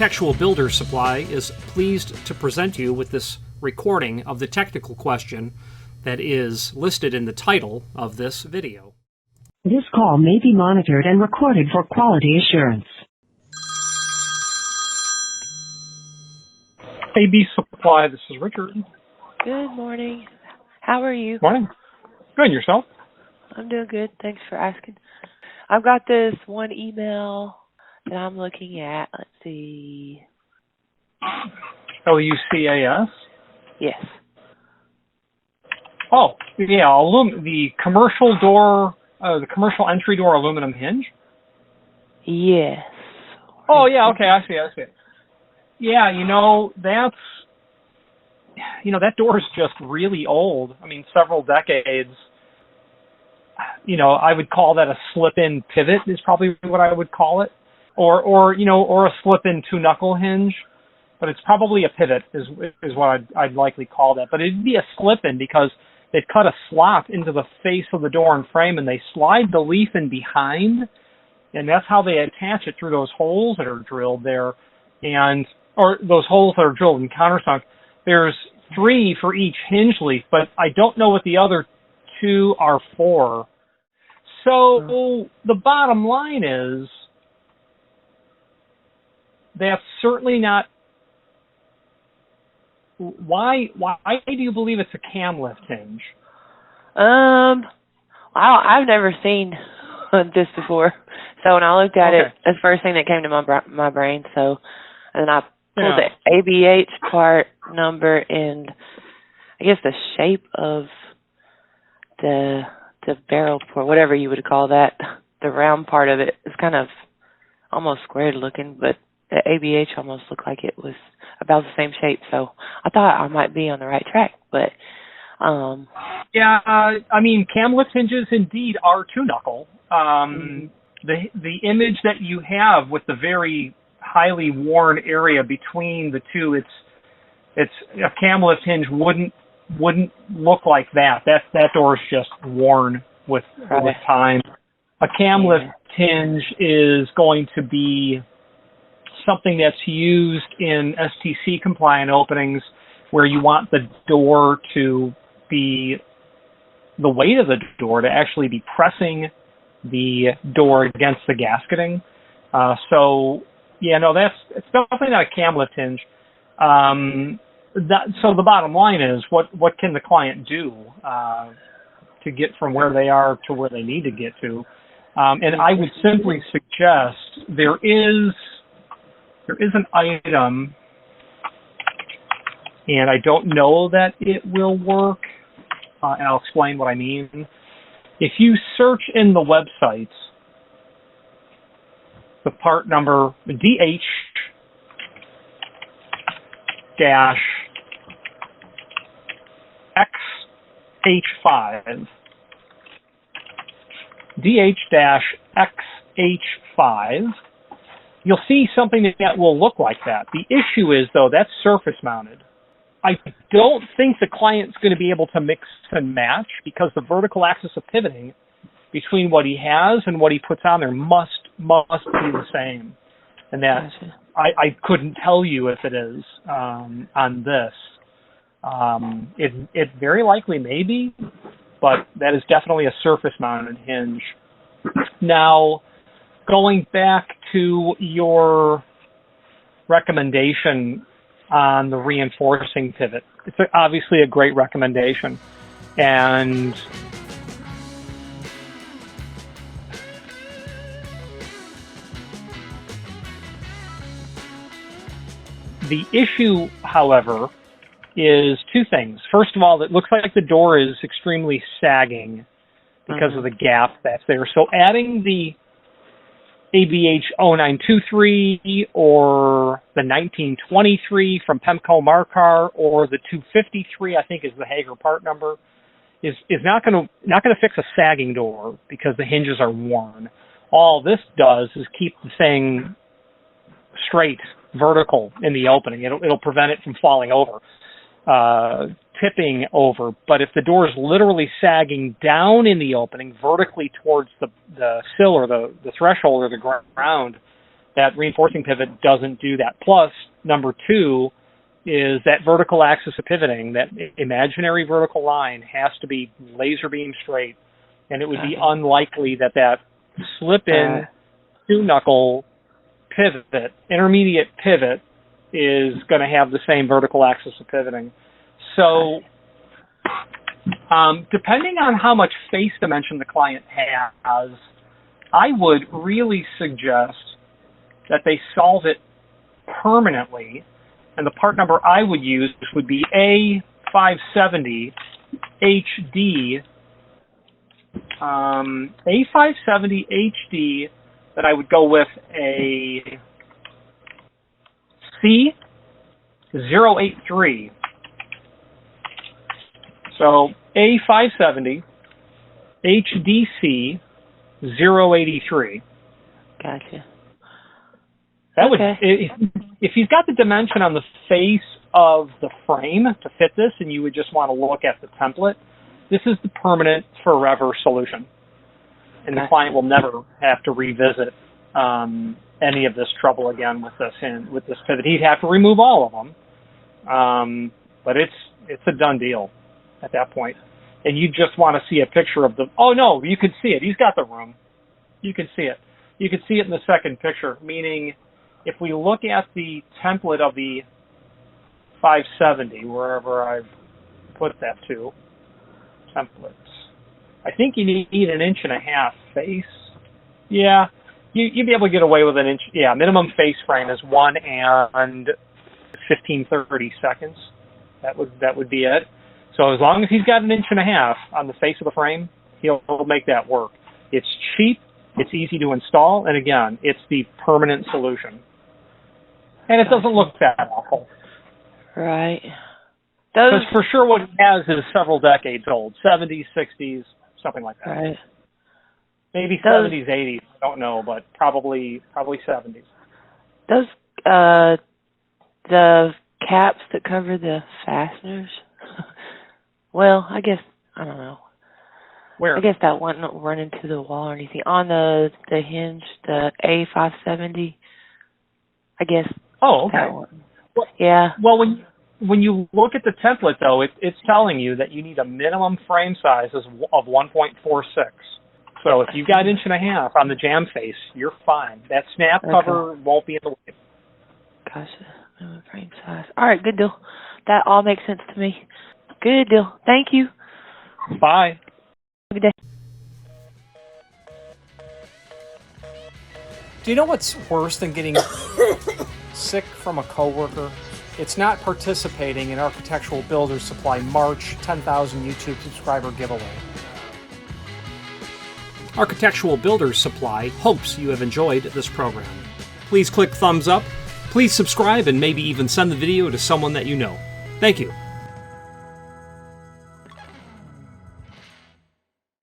Architectural Builder Supply is pleased to present you with this recording of the technical question that is listed in the title of this video. This call may be monitored and recorded for quality assurance. AB Supply, this is Richard. Good morning. How are you? Morning. Good, yourself? I'm doing good. Thanks for asking. I've got this one email that I'm looking at. Let's see. LUCAS? Yes. Oh, yeah, the commercial door, the commercial entry door aluminum hinge? Yes. Oh, yeah, okay, I see it. Yeah, that door is just really old. I mean, several decades. I would call that a slip-in pivot is probably what I would call it. Or a slip-in two-knuckle hinge. But it's probably a pivot is what I'd likely call that. But it'd be a slip-in because they'd cut a slot into the face of the door and frame, and they slide the leaf in behind, and that's how they attach it through those holes that are drilled there, or those holes that are drilled in countersunk. There's 3 for each hinge leaf, but I don't know what the other 2 are for. So the bottom line is that's certainly not. Why do you believe it's a cam lift hinge? I've never seen this before. So when I looked at it, the first thing that came to my brain. So, and I pulled the ABH part number, and I guess the shape of the barrel port, whatever you would call that, the round part of it is kind of almost squared looking, but the ABH almost looked like it was about the same shape. So I thought I might be on the right track, but I mean, cam lift hinges indeed are two-knuckle. The image that you have with the very highly worn area between the two, it's a cam lift hinge wouldn't look like that. That door is just worn with time. A cam lift hinge is going to be something that's used in STC compliant openings where you want the door to be, the weight of the door to actually be pressing the door against the gasketing. It's definitely not a cam lift hinge. So the bottom line is, what can the client do to get from where they are to where they need to get to? And I would simply suggest there is an item, and I don't know that it will work, and I'll explain what I mean. If you search in the websites, the part number DH-XH5, DH-XH5, you'll see something that will look like that. The issue is, though, that's surface mounted. I don't think the client's going to be able to mix and match because the vertical axis of pivoting between what he has and what he puts on there must be the same. And that I couldn't tell you if it is on this. It very likely may be, but that is definitely a surface mounted hinge. Now, going back to your recommendation on the reinforcing pivot, it's obviously a great recommendation. And the issue, however, is 2 things. First of all, it looks like the door is extremely sagging because of the gap that's there. So adding the ABH 0923 or the 1923 from Pemco Marcar or the 253, I think is the Hager part number, is not going to fix a sagging door because the hinges are worn. All this does is keep the thing straight, vertical in the opening. It'll prevent it from falling over, tipping over. But if the door is literally sagging down in the opening vertically towards the sill or the threshold or the ground, that reinforcing pivot doesn't do that. Plus, number two is that vertical axis of pivoting, that imaginary vertical line has to be laser beam straight, and it would be unlikely that that slip-in two-knuckle pivot, intermediate pivot, is going to have the same vertical axis of pivoting. So depending on how much face dimension the client has, I would really suggest that they solve it permanently, and the part number I would use would be A570 HD. A570 HD, that I would go with a C083. So A570 HDC 083. Gotcha. That would, if you've got the dimension on the face of the frame to fit this, and you would just want to look at the template, this is the permanent, forever solution. And the client will never have to revisit any of this trouble again with this pivot. He'd have to remove all of them, but it's a done deal at that point. And you just want to see a picture of the. Oh no, you can see it. He's got the room. You can see it. You can see it in the second picture. Meaning, if we look at the template of the 570, wherever I've put that to, templates, I think you need 1.5 inches face. Yeah, you'd be able to get away with 1 inch. Yeah, minimum face frame is 1 and 15-30 seconds. That would be it. So as long as he's got 1.5 inches on the face of the frame, he'll make that work. It's cheap, it's easy to install, and again, it's the permanent solution. And it doesn't look that awful. Right. Because for sure what he has is several decades old, 70s, 60s, something like that. Right. Maybe 70s, 80s, I don't know, but probably 70s. Those, the caps that cover the fasteners, well, I guess, I don't know. Where? I guess that wouldn't run into the wall or anything. On the hinge, the A570, I guess. Oh, okay. That one. Well, yeah. Well, when you look at the template, though, it's telling you that you need a minimum frame size of 1.46. So if you've got 1.5 inches on the jam face, you're fine. That snap cover won't be in the way. Gotcha. Minimum frame size. All right, good deal. That all makes sense to me. Good deal. Thank you. Bye. Have a good day. Do you know what's worse than getting sick from a coworker? It's not participating in Architectural Builders Supply March 10,000 YouTube subscriber giveaway. Architectural Builders Supply hopes you have enjoyed this program. Please click thumbs up, please subscribe, and maybe even send the video to someone that you know. Thank you.